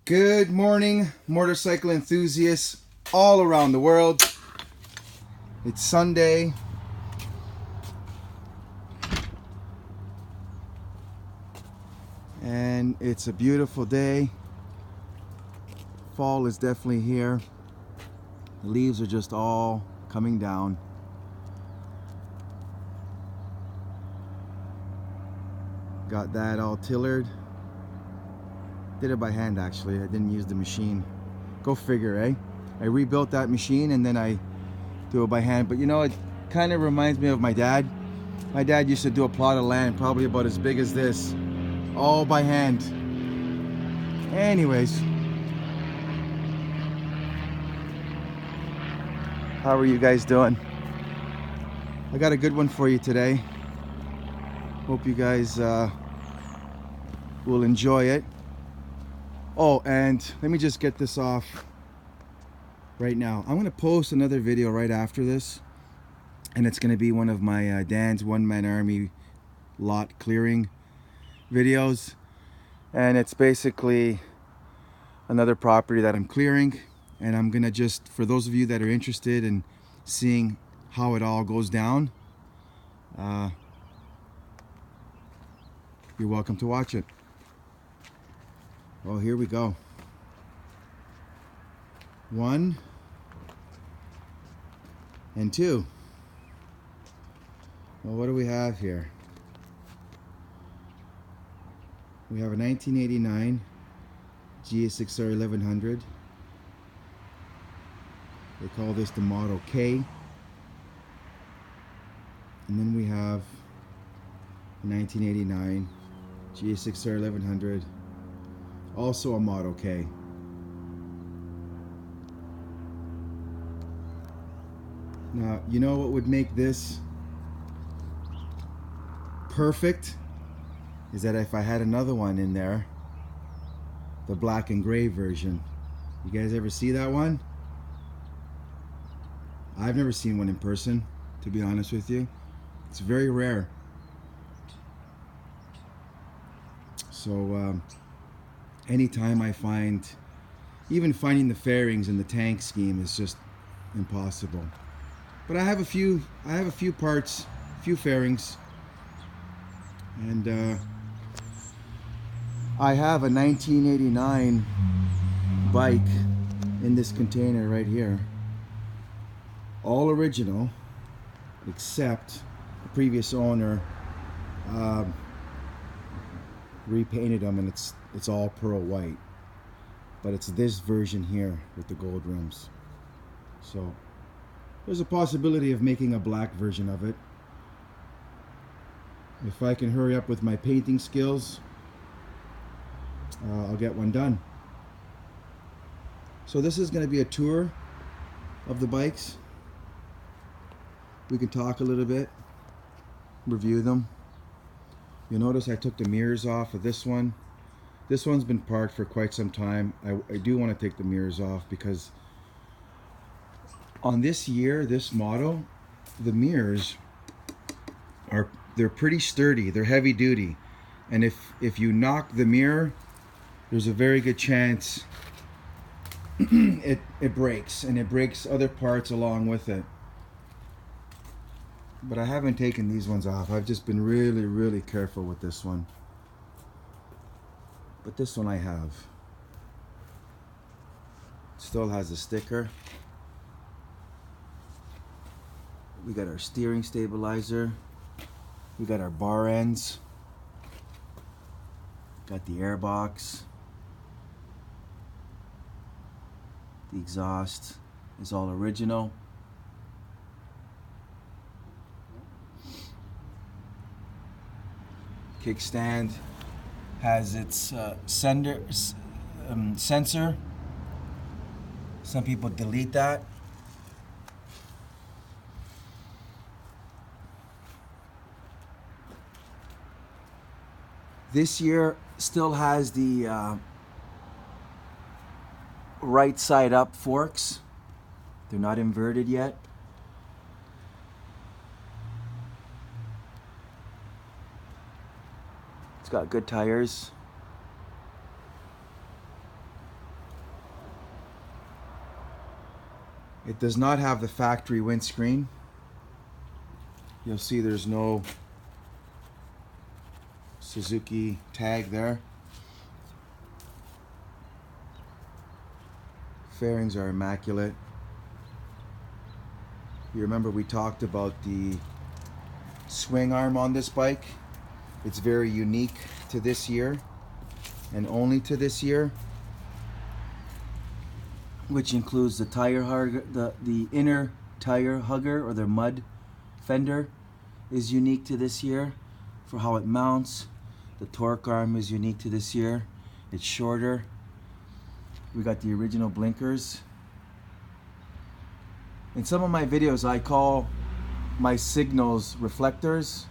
Good morning, motorcycle enthusiasts all around the world. It's Sunday. And it's a beautiful day. Fall is definitely here. The leaves are just all coming down. Got that all tillered. Did it by hand actually, I didn't use the machine. Go figure, eh? I rebuilt that machine and then I do it by hand. But you know, it kind of reminds me of my dad. My dad used to do a plot of land probably about as big as this, all by hand. Anyways, how are you guys doing? I got a good one for you today. Hope you guys will enjoy it. Oh, and let me just get this off right now. I'm gonna post another video right after this, and it's gonna be one of my Dan's one-man army lot clearing videos, and it's basically another property that I'm clearing, and I'm gonna just, for those of you that are interested in seeing how it all goes down, you're welcome to watch it. Well, here we go. 1 and 2. Well, what do we have here? We have a 1989 GSXR1100. They call this the Model K. And then we have a 1989 GSXR1100. Also a Model K. Now, you know what would make this perfect? Is that if I had another one in there, the black and gray version. You guys ever see that one? I've never seen one in person, to be honest with you. It's very rare. So, anytime I find, even finding the fairings in the tank scheme is just impossible. But I have a few parts, a few fairings, and I have a 1989 bike in this container right here, all original, except the previous owner repainted them, and it's all pearl white, but it's this version here with the gold rims. So there's a possibility of making a black version of it if I can hurry up with my painting skills. I'll get one done. So this is going to be a tour of the bikes. We can talk a little bit, review them. You'll notice I took the mirrors off of this one. This one's been parked for quite some time. I do want to take the mirrors off because on this year, this model, the mirrors they're pretty sturdy. They're heavy duty, and if you knock the mirror, there's a very good chance it breaks, and it breaks other parts along with it. But I haven't taken these ones off. I've just been really careful with this one. But this one I have. Still has the sticker. We got our steering stabilizer. We got our bar ends. Got the air box. The exhaust is all original. Kickstand has its sensor. Some people delete that. This year still has the right side up forks. They're not inverted yet. It's got good tires. It does not have the factory windscreen. You'll see there's no Suzuki tag there. Fairings are immaculate. You remember we talked about the swing arm on this bike. It's very unique to this year and only to this year, which includes the tire hugger, the inner tire hugger, or the mud fender is unique to this year for how it mounts. The torque arm is unique to this year. It's shorter. We got the original blinkers. In some of my videos, I call my signals reflectors.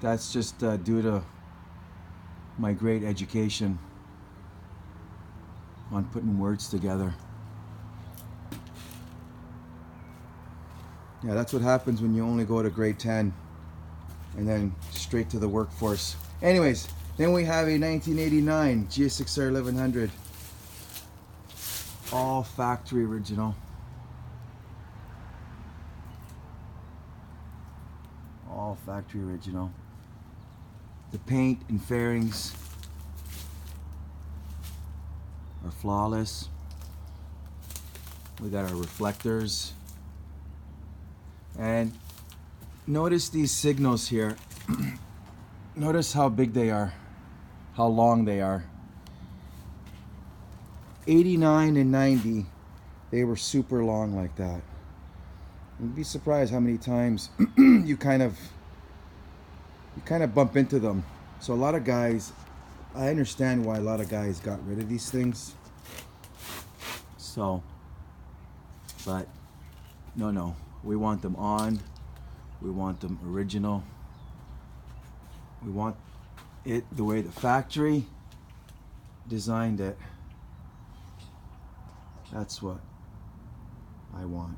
That's just due to my great education on putting words together. Yeah, that's what happens when you only go to grade 10 and then straight to the workforce. Anyways, then we have a 1989 GSXR1100, all factory original. All factory original. The paint and fairings are flawless. We got our reflectors. And notice these signals here. Notice how big they are, how long they are. 89 and 90, they were super long like that. You'd be surprised how many times you kind of bump into them. So a lot of guys, I understand why a lot of guys got rid of these things. So, but no, we want them on. We want them original. We want it the way the factory designed it. That's what I want.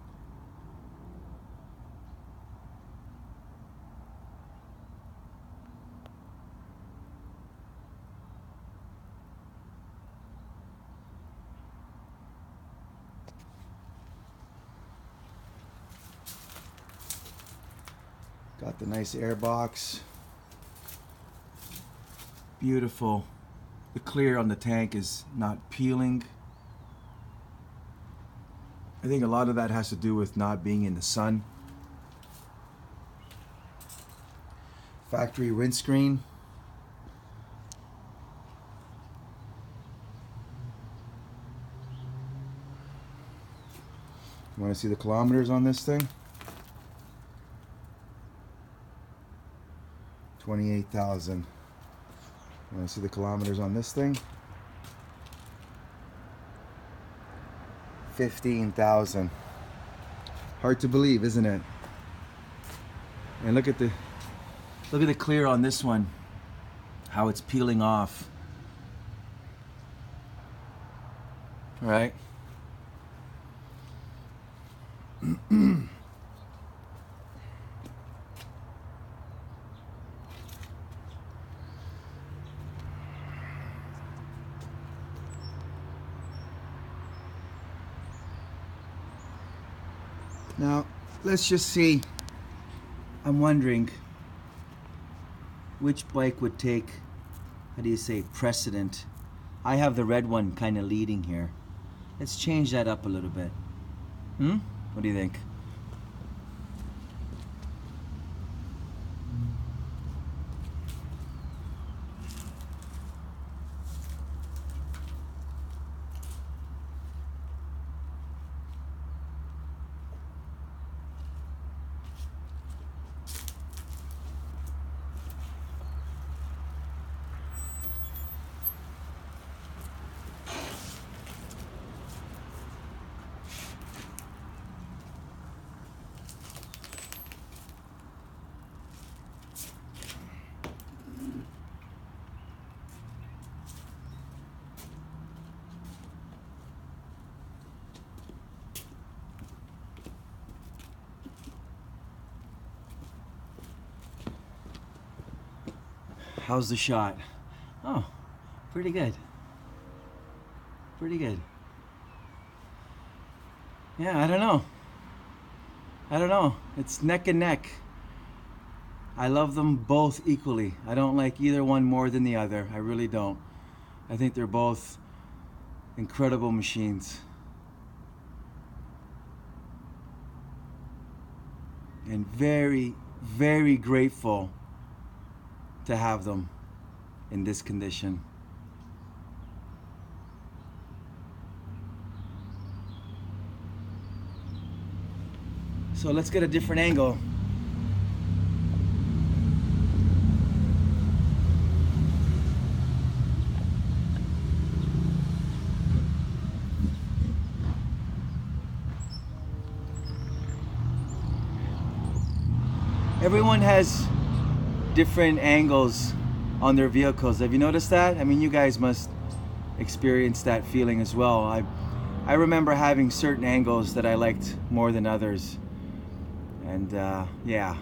Got the nice air box. Beautiful. The clear on the tank is not peeling. I think a lot of that has to do with not being in the sun. Factory windscreen. You want to see the kilometers on this thing? 28,000. You want to see the kilometers on this thing? 15,000. Hard to believe, isn't it? And look at the clear on this one. How it's peeling off. Right? Now, let's just see. I'm wondering which bike would take, how do you say, precedent. I have the red one kind of leading here. Let's change that up a little bit. What do you think? How's the shot? Oh, pretty good. Pretty good. Yeah, I don't know. I don't know. It's neck and neck. I love them both equally. I don't like either one more than the other. I really don't. I think they're both incredible machines. And very, very grateful to have them in this condition. So let's get a different angle. Everyone has different angles on their vehicles. Have you noticed that? I mean, you guys must experience that feeling as well. I remember having certain angles that I liked more than others. And yeah.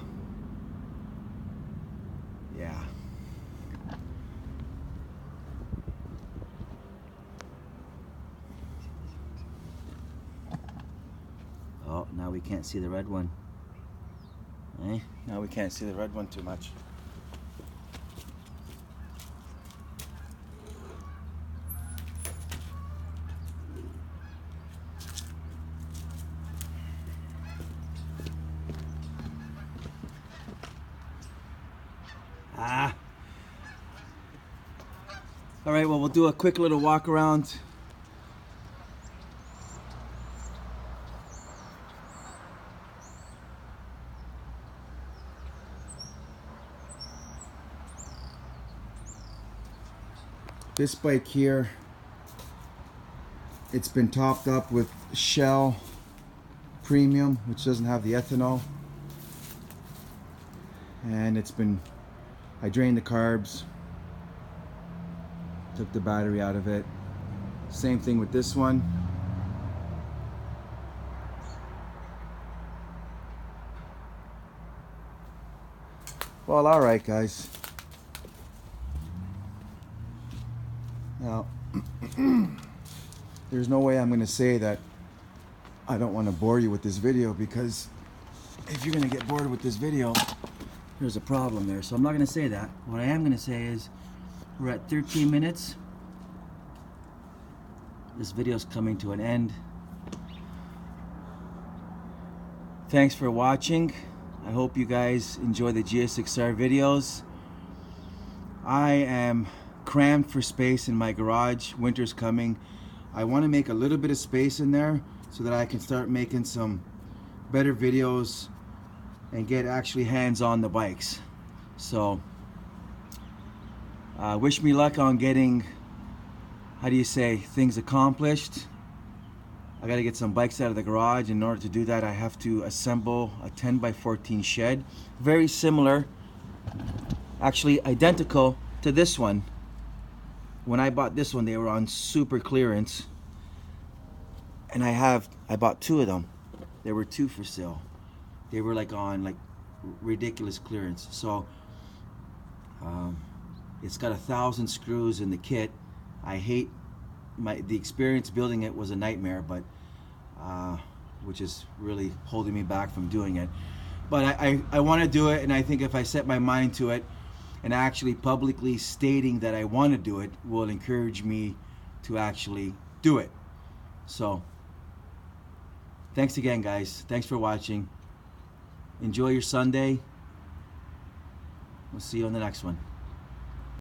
Oh, now we can't see the red one. Eh? Now we can't see the red one too much. Ah. All right, well, we'll do a quick little walk around. This bike here, it's been topped up with Shell Premium, which doesn't have the ethanol. And I drained the carbs, took the battery out of it. Same thing with this one. Well, all right, guys. Now, there's no way I'm going to say that I don't want to bore you with this video, because if you're going to get bored with this video, there's a problem there. So I'm not going to say that. What I am going to say is we're at 13 minutes. This video's coming to an end. Thanks for watching. I hope you guys enjoy the GSXR videos. I am crammed for space in my garage. Winter's coming. I want to make a little bit of space in there so that I can start making some better videos and get actually hands on the bikes. So wish me luck on getting, how do you say, things accomplished. I gotta get some bikes out of the garage. In order to do that, I have to assemble a 10x14 shed, very similar, actually identical to this one. When I bought this one, they were on super clearance, and I bought two of them. There were two for sale. They were like on ridiculous clearance. So it's got 1,000 screws in the kit. I hate the experience building it was a nightmare, but which is really holding me back from doing it. But I want to do it, and I think if I set my mind to it, and actually publicly stating that I want to do it will encourage me to actually do it. So thanks again, guys. Thanks for watching. Enjoy your Sunday. We'll see you on the next one.